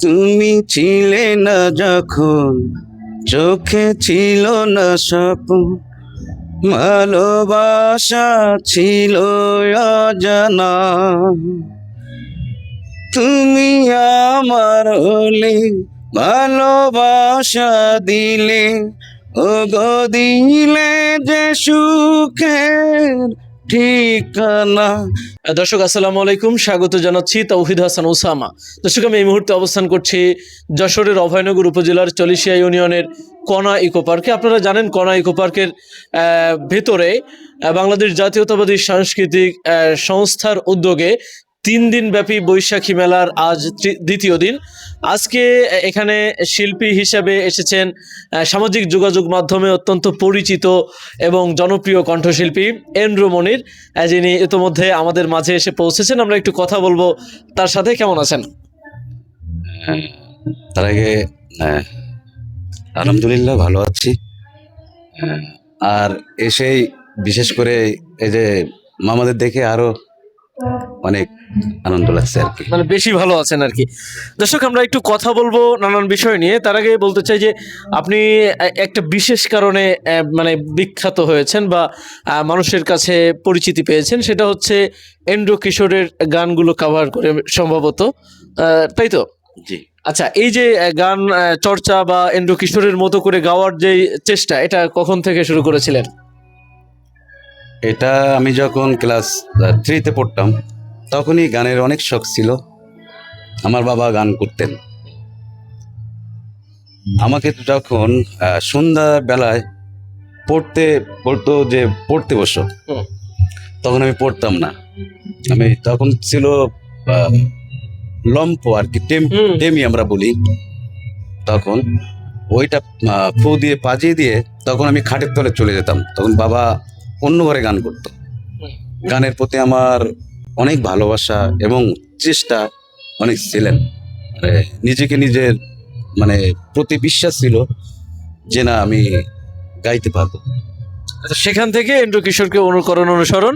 তুমি ছিলে না যখন, চোখে ছিল না স্বপ্ন, ভালোবাসা ছিল অজানা। তুমি আমার হলে, ভালোবাসা দিলে, ও গো দিলে যে সুখের ঠিকানা। দর্শক আসসালামু আলাইকুম, স্বাগত জানাচ্ছি তৌহিদ হাসান ওসামা। দর্শক, আমি এই মুহূর্তে অবস্থান করছি যশোরের অভয়নগর উপজেলার চলিশিয়া ইউনিয়নের কণা ইকো পার্কে। আপনারা জানেন কণা ইকো পার্কের ভেতরে বাংলাদেশ জাতীয়তাবাদী সাংস্কৃতিক সংস্থার উদ্যোগে 3 দিন ব্যাপী বৈশাখী মেলার আজ দ্বিতীয় দিন। আজকে এখানে শিল্পী হিসেবে এসেছেন সামাজিক যোগাযোগ মাধ্যমে অত্যন্ত পরিচিত এবং জনপ্রিয় কণ্ঠশিল্পী এন্ড্রু মনির, যিনি ইতোমধ্যে আমাদের মাঝে এসে পৌঁছেছেন। আমরা একটু কথা বলবো তার সাথে। কেমন আছেন? তার আগে আলহামদুলিল্লাহ ভালো আছি। আর এসেই বিশেষ করে এই যে মামাদের দেখে আরো অনেক আনন্দ লাগছে আর কি। মানে বেশি ভালো আছেন আর কি। দর্শক, আমরা একটু কথা বলবো নানান বিষয় নিয়ে। তার আগে বলতে চাই যে আপনি একটা বিশেষ কারণে মানে বিখ্যাত হয়েছেন বা মানুষের কাছে পরিচিতি পেয়েছেন, সেটা হচ্ছে এন্ড্রু কিশোরের গানগুলো কভার করে সম্ভবত, তাই তো? জি। আচ্ছা, এই যে গান চর্চা বা এন্ড্রু কিশোরের মতো করে গাওয়ার যে চেষ্টা, এটা কখন থেকে শুরু করেছিলেন? এটা আমি যখন ক্লাস 3-তে পড়তাম তখনই গানের অনেক শখ ছিল। আমার বাবা গান করতেন। আমাকে যখন সন্ধ্যা বেলায় পড়তে বলতো যে পড়তে বসো, তখন আমি পড়তাম না। আমি তখন ছিল লম্প আর কি, টেমি আমরা বলি। তখন ওইটা ফু দিয়ে পাজিয়ে দিয়ে তখন আমি খাটের তলে চলে যেতাম। তখন বাবা অন্য ঘরে গান করতো। গানের প্রতি আমার অনেক ভালোবাসা এবং চেষ্টা অনেক ছিলেন। নিজেকে নিজের মানে প্রতি বিশ্বাস ছিল যে না, আমি গাইতে পারবো। সেখান থেকে এন্ড্রু কিশোরকে অনুসরণ।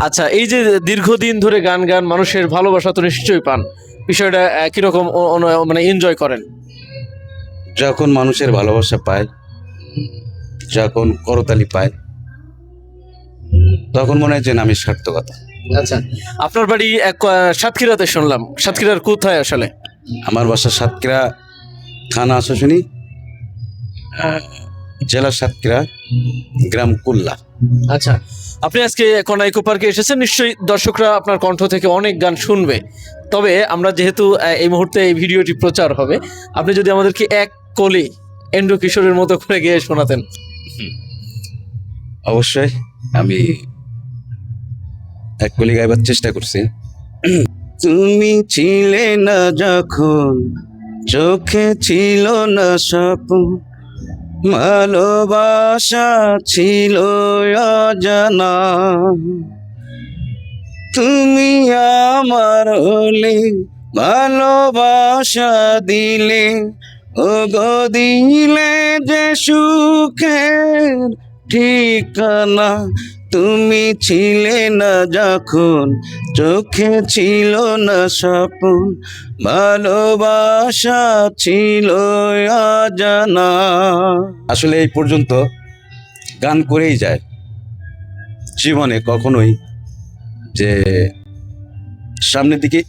আচ্ছা, এই যে দীর্ঘদিন ধরে গান মানুষের ভালোবাসা তো নিশ্চয়ই পান, বিষয়টা কিরকম মানে এনজয় করেন? যখন মানুষের ভালোবাসা পায়, যখন করতালি পায়, তখন মনে হয় যে না, আমি সার্থকতা। আচ্ছা, আপনার বাড়ি সাতক্ষীরাতে শুনলাম। সাতক্ষীরার কোথায় আসলে? আমার বাসা সাতক্ষীরা থানা আশাশুনি, জেলা সাতক্ষীরা, গ্রাম কুল্লা। আচ্ছা, আপনি আজকে কণা ইকো পার্কে এসেছেন, নিশ্চয়ই দর্শকরা আপনার কণ্ঠ থেকে অনেক গান শুনবে। তবে আমরা যেহেতু এই মুহূর্তে এই ভিডিওটি প্রচার হবে, আপনি যদি আমাদেরকে এক কলি এন্ড্রু কিশোরের মতো করে গেয়ে শোনাতেন। অবশ্যই আমি এক কলি গাইবার চেষ্টা করছি। তুমি ছিলে না যখন, চোখে ছিল না স্বপ্ন, ভালোবাসা ছিল অজানা। তুমি আমার হলে, ভালোবাসা দিলে, ও গো দিলে যে সুখের ঠিকানা। তুমি ছিলে না যখন, চোখে ছিল না স্বপ্ন, ভালোবাসা ছিল অজানা। আসলে এই পর্যন্ত গান করেই যায় জীবনে, কখনোই যে সামনের দিকে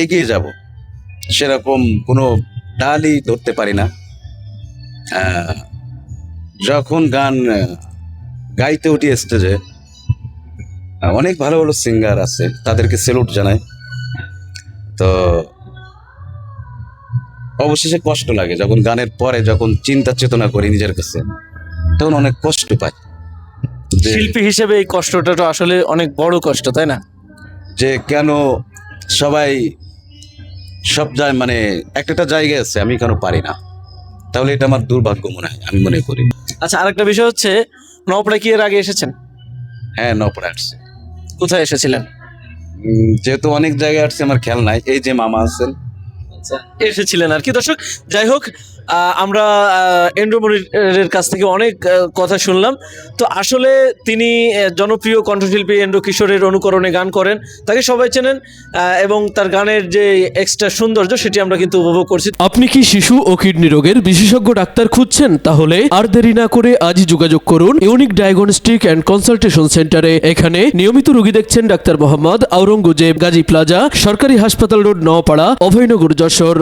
এগিয়ে যাব সেরকম কোনো ডালই ধরতে পারি না। যখন গান গাইতে উঠি স্টেজে, অনেক ভালো ভালো সিঙ্গার আছে, তাদেরকে স্যালুট জানাই। তো অবশেষে কষ্ট লাগে যখন গানের পরে যখন চিন্তা চেতনা করি নিজের কাছে, তখন অনেক কষ্ট পাই। শিল্পী হিসেবে এই কষ্টটা তো আসলে অনেক বড় কষ্ট, তাই না? যে কেন সবাই সব যায়, মানে একটা জায়গায় আছে, আমি কেন পারি না? তাহলে এটা আমার দুর্ভাগ্য মনে হয়, আমি মনে করি। আচ্ছা, আরেকটা বিষয় হচ্ছে, নওপাড়া কি এর আগে এসেছেন? হ্যাঁ, নপরে আসছে। কোথায় এসেছিলেন? যেহেতু অনেক জায়গায় আসছে আমার খেয়াল নাই। এই যে মামা আছেন, এসেছিলেন আর কি। দর্শক যাই হোক, আমরা এন্ড্রু মনিরের কাছ থেকে অনেক কথা শুনলাম। তো আসলে তিনি জনপ্রিয় কণ্ঠশিল্পী এন্ড্রু কিশোরের অনুকরণে গান করেন, তাকে সবাই চেনেন, এবং তার গানের যে এক্সট্রা সৌন্দর্য সেটি আমরা কিন্তু উপভোগ করছি। আপনি কি শিশু ও কিডনি রোগের বিশেষজ্ঞ ডাক্তার খুঁজছেন? তাহলে আর দেরি না করে আজই যোগাযোগ করুন ইউনিক ডায়াগনস্টিক অ্যান্ড কনসালটেশন সেন্টারে। এখানে নিয়মিত রোগী দেখছেন ডাক্তার মোহাম্মদ আওরঙ্গজেব, গাজী প্লাজা, সরকারি হাসপাতাল রোড, নওপাড়া, অভয়নগর, যশোর।